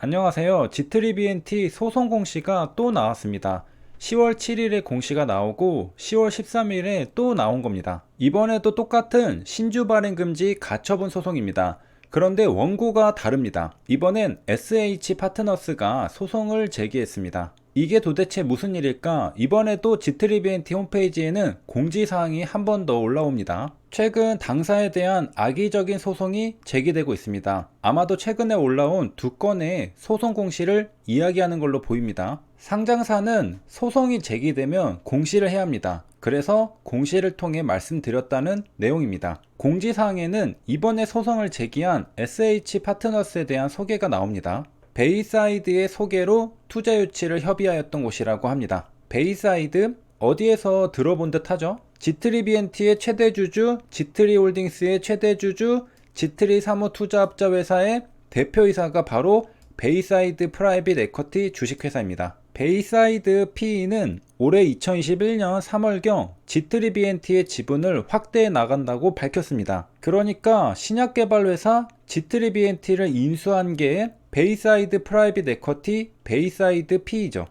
안녕하세요. G3BNT 소송 공시가 또 나왔습니다. 10월 7일에 공시가 나오고 10월 13일에 또 나온 겁니다. 이번에도 똑같은 신주 발행 금지 가처분 소송입니다. 그런데 원고가 다릅니다. 이번엔 SH 파트너스가 소송을 제기했습니다. 이게 도대체 무슨 일일까? 이번에도 G3BNT 홈페이지에는 공지사항이 한 번 더 올라옵니다. 최근 당사에 대한 악의적인 소송이 제기되고 있습니다. 아마도 최근에 올라온 두 건의 소송 공시를 이야기하는 걸로 보입니다. 상장사는 소송이 제기되면 공시를 해야 합니다. 그래서 공시를 통해 말씀드렸다는 내용입니다. 공지사항에는 이번에 소송을 제기한 SH 파트너스에 대한 소개가 나옵니다. 베이사이드의 소개로 투자 유치를 협의하였던 곳이라고 합니다. 베이사이드 어디에서 들어본 듯 하죠? G3BNT의 최대 주주, G3홀딩스의 최대 주주, G3 사무투자업자회사의 대표이사가 바로 베이사이드 프라이빗 에쿼티 주식회사입니다. 베이사이드 PE는 올해 2021년 3월경 G3BNT의 지분을 확대해 나간다고 밝혔습니다. 그러니까 신약개발회사 G3BNT를 인수한 게 베이사이드 프라이빗 에쿼티 베이사이드 PE죠.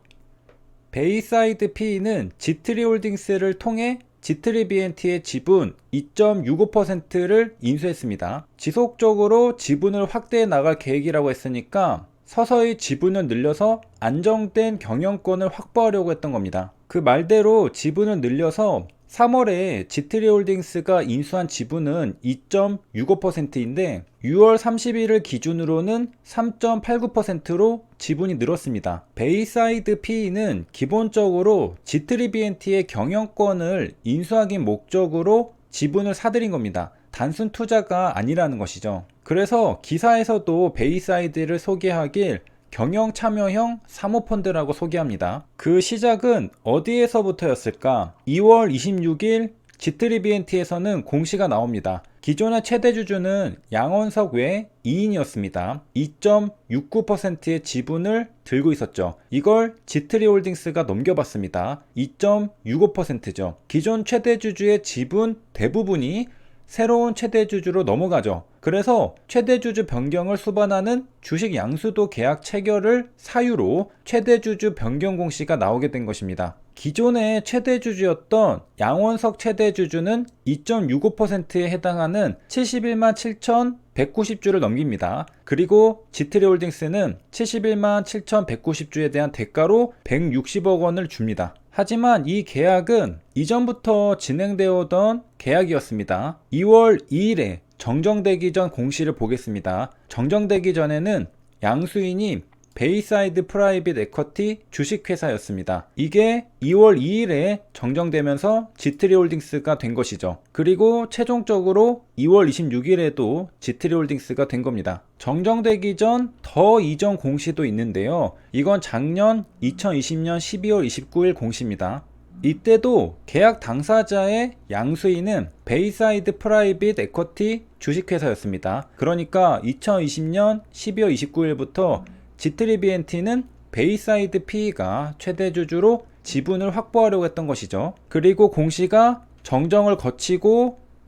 베이사이드 PE는 G3홀딩스를 통해 G3BNT의 지분 2.65%를 인수했습니다. 지속적으로 지분을 확대해 나갈 계획이라고 했으니까 서서히 지분을 늘려서 안정된 경영권을 확보하려고 했던 겁니다. 그 말대로 지분을 늘려서 3월에 G3홀딩스가 인수한 지분은 2.65%인데 6월 30일을 기준으로는 3.89%로 지분이 늘었습니다. 베이사이드 PE는 기본적으로 G3BNT의 경영권을 인수하기 목적으로 지분을 사들인 겁니다. 단순 투자가 아니라는 것이죠. 그래서 기사에서도 베이사이드를 소개하길 경영참여형 사모펀드라고 소개합니다. 그 시작은 어디에서부터였을까? 2월 26일 G3BNT에서는 공시가 나옵니다. 기존의 최대 주주는 양원석 외 2인이었습니다. 2.69%의 지분을 들고 있었죠. 이걸 G3홀딩스가 넘겨봤습니다. 2.65%죠. 기존 최대 주주의 지분 대부분이 새로운 최대 주주로 넘어가죠. 그래서 최대 주주 변경을 수반하는 주식 양수도 계약 체결을 사유로 최대 주주 변경 공시가 나오게 된 것입니다. 기존의 최대 주주였던 양원석 최대 주주는 2.65%에 해당하는 71만 7,190주를 넘깁니다. 그리고 G3홀딩스는 71만 7,190주에 대한 대가로 160억 원을 줍니다. 하지만 이 계약은 이전부터 진행되어 오던 계약이었습니다. 2월 2일에 정정되기 전 공시를 보겠습니다. 정정되기 전에는 양수인이 베이사이드 프라이빗 에쿼티 주식회사였습니다. 이게 2월 2일에 정정되면서 G3홀딩스가 된 것이죠. 그리고 최종적으로 2월 26일에도 G3홀딩스가 된 겁니다. 정정되기 전 더 이전 공시도 있는데요. 이건 작년 2020년 12월 29일 공시입니다. 이때도 계약 당사자의 양수인은 베이사이드 프라이빗 에쿼티 주식회사였습니다. 그러니까 2020년 12월 29일부터 G3BNT는 베이사이드 PE가 최대 주주로 지분을 확보하려고 했던 것이죠. 그리고 공시가 정정을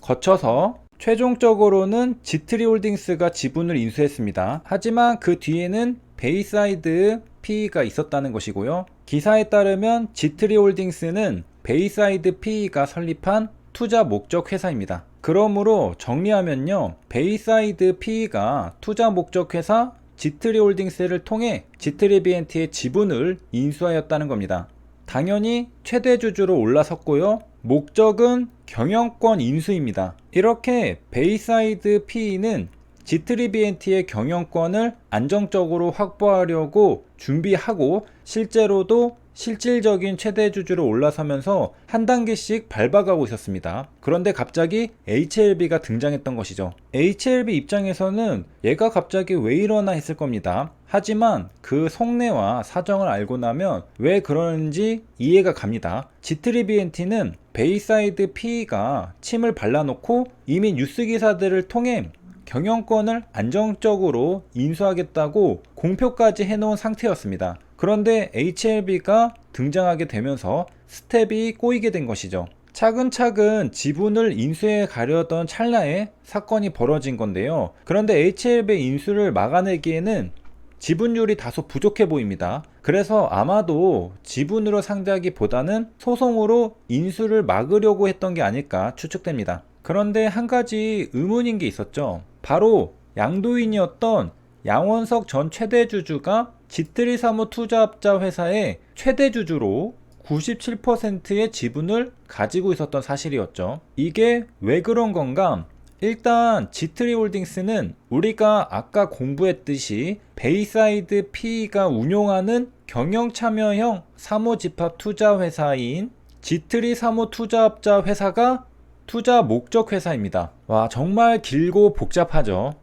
거쳐서 최종적으로는 G3홀딩스가 지분을 인수했습니다. 하지만 그 뒤에는 베이사이드 PE가 있었다는 것이고요. 기사에 따르면 G3홀딩스는 베이사이드 PE가 설립한 투자 목적 회사입니다. 그러므로 정리하면요. 베이사이드 PE가 투자 목적 회사 G3홀딩스를 통해 G3BNT의 지분을 인수하였다는 겁니다. 당연히 최대 주주로 올라섰고요. 목적은 경영권 인수입니다. 이렇게 베이사이드 PE는 G3BNT의 경영권을 안정적으로 확보하려고 준비하고 실제로도 실질적인 최대 주주로 올라서면서 한 단계씩 밟아가고 있었습니다. 그런데 갑자기 HLB가 등장했던 것이죠. HLB 입장에서는 얘가 갑자기 왜 이러나 했을 겁니다. 하지만 그 속내와 사정을 알고 나면 왜 그러는지 이해가 갑니다. G3BNT는 베이사이드 PE가 침을 발라놓고 이미 뉴스 기사들을 통해 경영권을 안정적으로 인수하겠다고 공표까지 해놓은 상태였습니다. 그런데 HLB가 등장하게 되면서 스텝이 꼬이게 된 것이죠. 차근차근 지분을 인수해 가려던 찰나에 사건이 벌어진 건데요. 그런데 HLB 인수를 막아내기에는 지분율이 다소 부족해 보입니다. 그래서 아마도 지분으로 상대하기보다는 소송으로 인수를 막으려고 했던 게 아닐까 추측됩니다. 그런데 한 가지 의문인 게 있었죠. 바로 양도인이었던 양원석 전 최대주주가 지트리 사무투자업자 회사의 최대주주로 97%의 지분을 가지고 있었던 사실이었죠. 이게 왜 그런 건가? 일단 지트리홀딩스는 우리가 아까 공부했듯이 베이사이드 PE가 운용하는 경영참여형 사무집합 투자회사인 지트리 사무투자업자 회사가 투자 목적 회사입니다. 와, 정말 길고 복잡하죠.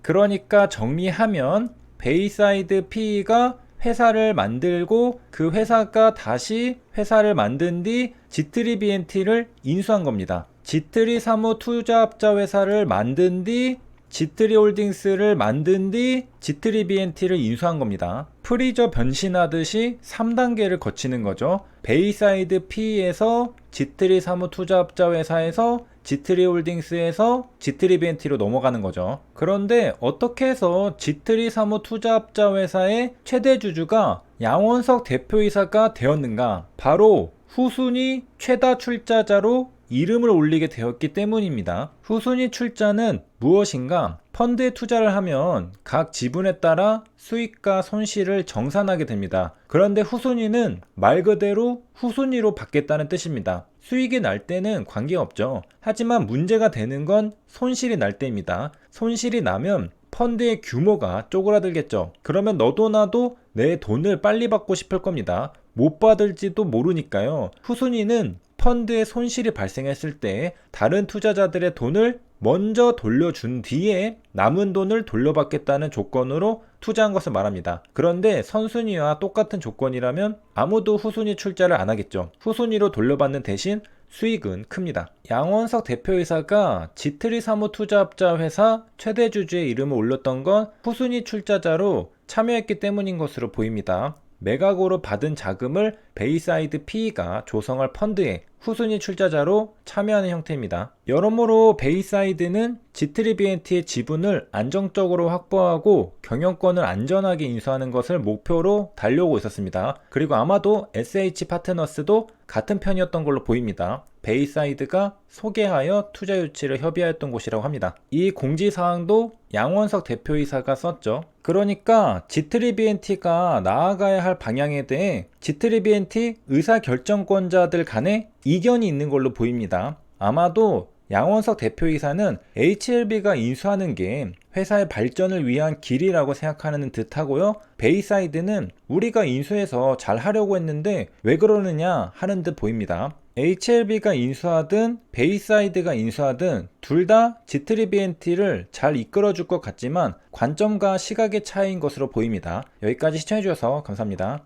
그러니까 정리하면 베이사이드 PE가 회사를 만들고 그 회사가 다시 회사를 만든 뒤 지트리 BNT를 인수한 겁니다. 지트리 사무 투자업자 회사를 만든 뒤 지트리 홀딩스를 만든 뒤 지트리 BNT를 인수한 겁니다. 프리저 변신하듯이 3단계를 거치는 거죠. 베이사이드 P에서 지트리 사무 투자업자 회사에서 지트리 홀딩스에서 지트리 BNT로 넘어가는 거죠. 그런데 어떻게 해서 지트리 사무 투자업자 회사의 최대 주주가 양원석 대표이사가 되었는가? 바로 후순위 최다 출자자로 이름을 올리게 되었기 때문입니다. 후순위 출자는 무엇인가? 펀드에 투자를 하면 각 지분에 따라 수익과 손실을 정산하게 됩니다. 그런데 후순위는 말 그대로 후순위로 받겠다는 뜻입니다. 수익이 날 때는 관계없죠. 하지만 문제가 되는 건 손실이 날 때입니다. 손실이 나면 펀드의 규모가 쪼그라들겠죠. 그러면 너도 나도 내 돈을 빨리 받고 싶을 겁니다. 못 받을지도 모르니까요. 후순위는 펀드에 손실이 발생했을 때 다른 투자자들의 돈을 먼저 돌려준 뒤에 남은 돈을 돌려받겠다는 조건으로 투자한 것을 말합니다. 그런데 선순위와 똑같은 조건이라면 아무도 후순위 출자를 안 하겠죠. 후순위로 돌려받는 대신 수익은 큽니다. 양원석 대표이사가 지트리 사무투자업자 회사 최대 주주의 이름을 올렸던 건 후순위 출자자로 참여했기 때문인 것으로 보입니다. 매각으로 받은 자금을 베이사이드 PE가 조성할 펀드에 후순위 출자자로 참여하는 형태입니다. 여러모로 베이사이드는 지트리 BNT의 지분을 안정적으로 확보하고 경영권을 안전하게 인수하는 것을 목표로 달려오고 있었습니다. 그리고 아마도 SH 파트너스도 같은 편이었던 걸로 보입니다. 베이사이드가 소개하여 투자 유치를 협의하였던 곳이라고 합니다. 이 공지사항도 양원석 대표이사가 썼죠. 그러니까 지트리 BNT가 나아가야 할 방향에 대해 지트리 BNT 의사결정권자들 간에 이견이 있는 걸로 보입니다. 아마도 양원석 대표이사는 HLB가 인수하는 게 회사의 발전을 위한 길이라고 생각하는 듯 하고요. 베이사이드는 우리가 인수해서 잘 하려고 했는데 왜 그러느냐 하는 듯 보입니다. HLB가 인수하든 베이사이드가 인수하든 둘 다 지트리 BNT를 잘 이끌어줄 것 같지만 관점과 시각의 차이인 것으로 보입니다. 여기까지 시청해주셔서 감사합니다.